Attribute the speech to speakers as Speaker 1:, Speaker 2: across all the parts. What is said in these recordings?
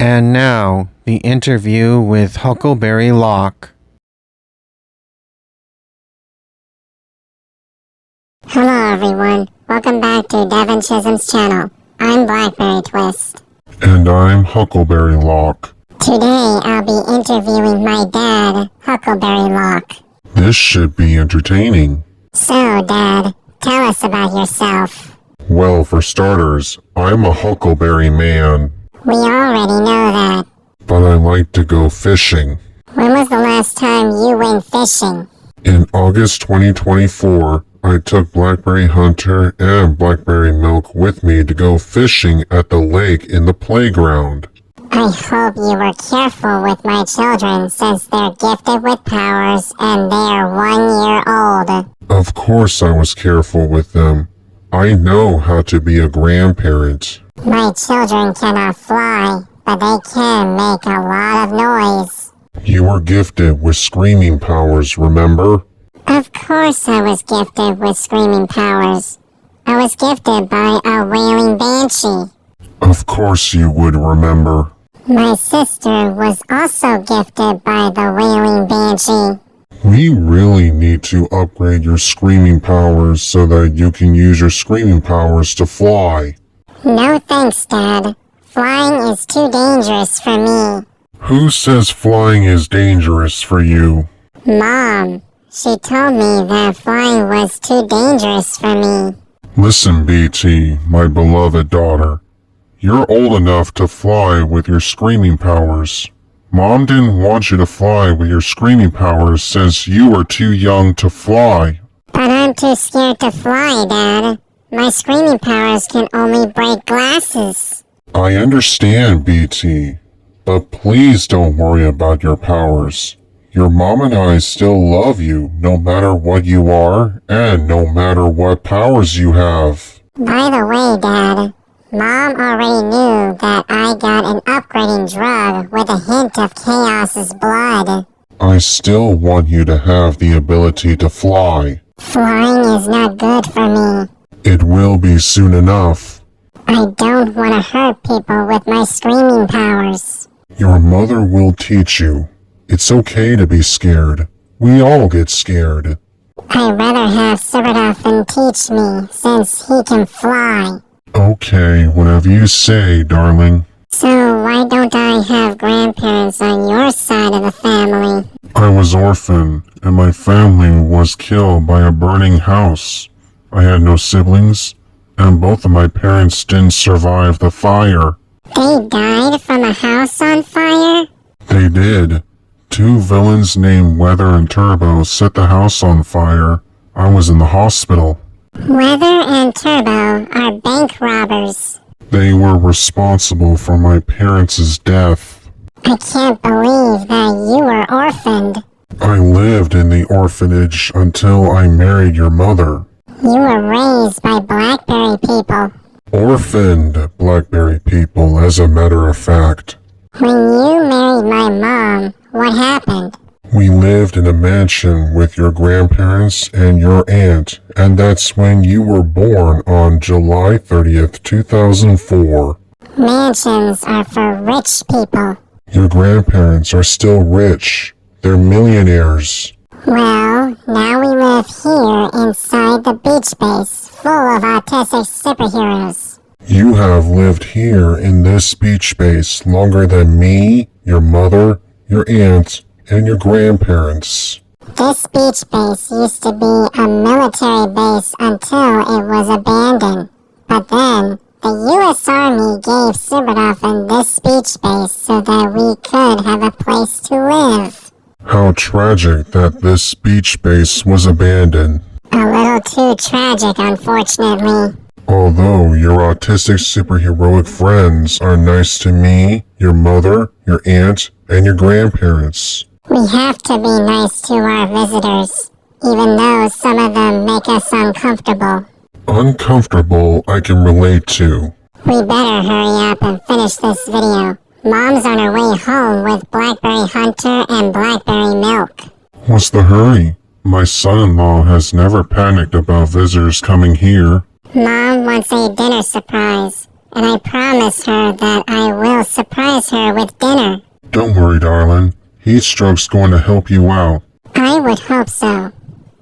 Speaker 1: And now, the interview with Huckleberry Locke.
Speaker 2: Hello everyone, welcome back to Deven Chisum's channel. I'm Blackberry Twist.
Speaker 3: And I'm Huckleberry Locke.
Speaker 2: Today I'll be interviewing my dad, Huckleberry Locke.
Speaker 3: This should be entertaining.
Speaker 2: So, Dad, tell us about yourself.
Speaker 3: Well, for starters, I'm a Huckleberry man.
Speaker 2: We already know that.
Speaker 3: But I like to go fishing.
Speaker 2: When was the last time you went fishing?
Speaker 3: In August 2024, I took Blackberry Hunter and Blackberry Milk with me to go fishing at the lake in the playground.
Speaker 2: I hope you were careful with my children since they're gifted with powers and they're 1 year old.
Speaker 3: Of course I was careful with them. I know how to be a grandparent.
Speaker 2: My children cannot fly, but they can make a lot of noise.
Speaker 3: You were gifted with screaming powers, remember?
Speaker 2: Of course I was gifted with screaming powers. I was gifted by a wailing banshee.
Speaker 3: Of course you would remember.
Speaker 2: My sister was also gifted by the wailing banshee.
Speaker 3: We really need to upgrade your screaming powers so that you can use your screaming powers to fly.
Speaker 2: No thanks, Dad. Flying is too dangerous for me.
Speaker 3: Who says flying is dangerous for you?
Speaker 2: Mom. She told me that flying was too dangerous for me.
Speaker 3: Listen, BT, my beloved daughter. You're old enough to fly with your screaming powers. Mom didn't want you to fly with your screaming powers since you were too young to fly.
Speaker 2: But I'm too scared to fly, Dad. My screaming powers can only break glasses.
Speaker 3: I understand, BT, but please don't worry about your powers. Your mom and I still love you no matter what you are and no matter what powers you have.
Speaker 2: By the way, Dad, Mom already knew that I got an upgrading drug with a hint of Chaos's blood.
Speaker 3: I still want you to have the ability to fly.
Speaker 2: Flying is not good for me.
Speaker 3: It will be soon enough.
Speaker 2: I don't want to hurt people with my screaming powers.
Speaker 3: Your mother will teach you. It's okay to be scared. We all get scared.
Speaker 2: I'd rather have Cyberdolphin teach me since he can fly.
Speaker 3: Okay, whatever you say, darling.
Speaker 2: So why don't I have grandparents on your side of the family?
Speaker 3: I was orphaned, and my family was killed by a burning house. I had no siblings, and both of my parents didn't survive the fire.
Speaker 2: They died from a house on fire?
Speaker 3: They did. 2 villains named Weather and Turbo set the house on fire. I was in the hospital.
Speaker 2: Weather and Turbo are bank robbers.
Speaker 3: They were responsible for my parents' death.
Speaker 2: I can't believe that you were orphaned.
Speaker 3: I lived in the orphanage until I married your mother.
Speaker 2: You were raised by Blackberry people.
Speaker 3: Orphaned Blackberry people, as a matter of fact.
Speaker 2: When you married my mom, what happened?
Speaker 3: We lived in a mansion with your grandparents and your aunt, and that's when you were born on July 30th, 2004.
Speaker 2: Mansions are for rich people.
Speaker 3: Your grandparents are still rich. They're millionaires.
Speaker 2: Well, now we live here inside the beach base, full of autistic superheroes.
Speaker 3: You have lived here in this beach base longer than me, your mother, your aunt, and your grandparents.
Speaker 2: This beach base used to be a military base until it was abandoned. But then, the U.S. Army gave Cyberdolphin this beach base so that we could have a place to live.
Speaker 3: How tragic that this beach base was abandoned.
Speaker 2: A little too tragic, unfortunately.
Speaker 3: Although your autistic superheroic friends are nice to me, your mother, your aunt, and your grandparents.
Speaker 2: We have to be nice to our visitors, even though some of them make us uncomfortable.
Speaker 3: Uncomfortable I can relate to.
Speaker 2: We better hurry up and finish this video. Mom's on her way home with Blackberry Hunter and Blackberry Milk.
Speaker 3: What's the hurry? My son-in-law has never panicked about visitors coming here.
Speaker 2: Mom wants a dinner surprise. and I promise her that I will surprise her with dinner.
Speaker 3: Don't worry, darling. Heatstroke's going to help you out.
Speaker 2: I would hope so.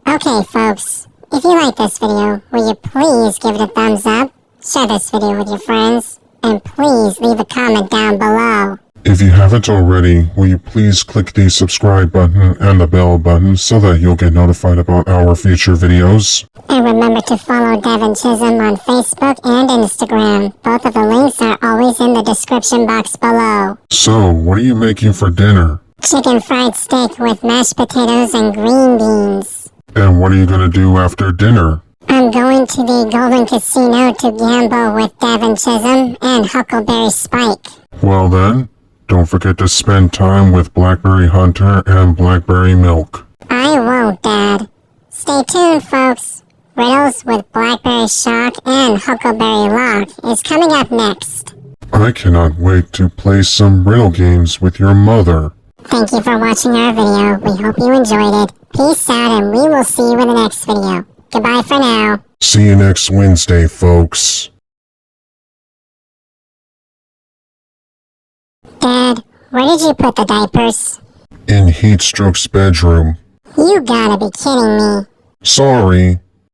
Speaker 2: Okay, folks. If you like this video, will you please give it a thumbs up, share this video with your friends, and please leave a comment down below.
Speaker 3: If you haven't already, will you please click the subscribe button and the bell button so that you'll get notified about our future videos?
Speaker 2: And remember to follow Deven Chisum on Facebook and Instagram. Both of the links are always in the description box below.
Speaker 3: So, what are you making for dinner?
Speaker 2: Chicken fried steak with mashed potatoes and green beans.
Speaker 3: And what are you going to do after dinner?
Speaker 2: I'm going to the Golden Casino to gamble with Deven Chisum and Huckleberry Spike.
Speaker 3: Well then, don't forget to spend time with Blackberry Hunter and Blackberry Milk.
Speaker 2: I won't, Dad. Stay tuned, folks. Riddles with Blackberry Shock and Huckleberry Lock is coming up next.
Speaker 3: I cannot wait to play some riddle games with your mother.
Speaker 2: Thank you for watching our video. We hope you enjoyed it. Peace out, and we will see you in the next video. Goodbye for now.
Speaker 3: See you next Wednesday, folks.
Speaker 2: Dad, where did you put the diapers?
Speaker 3: In Heatstroke's bedroom.
Speaker 2: You gotta be kidding me.
Speaker 3: Sorry.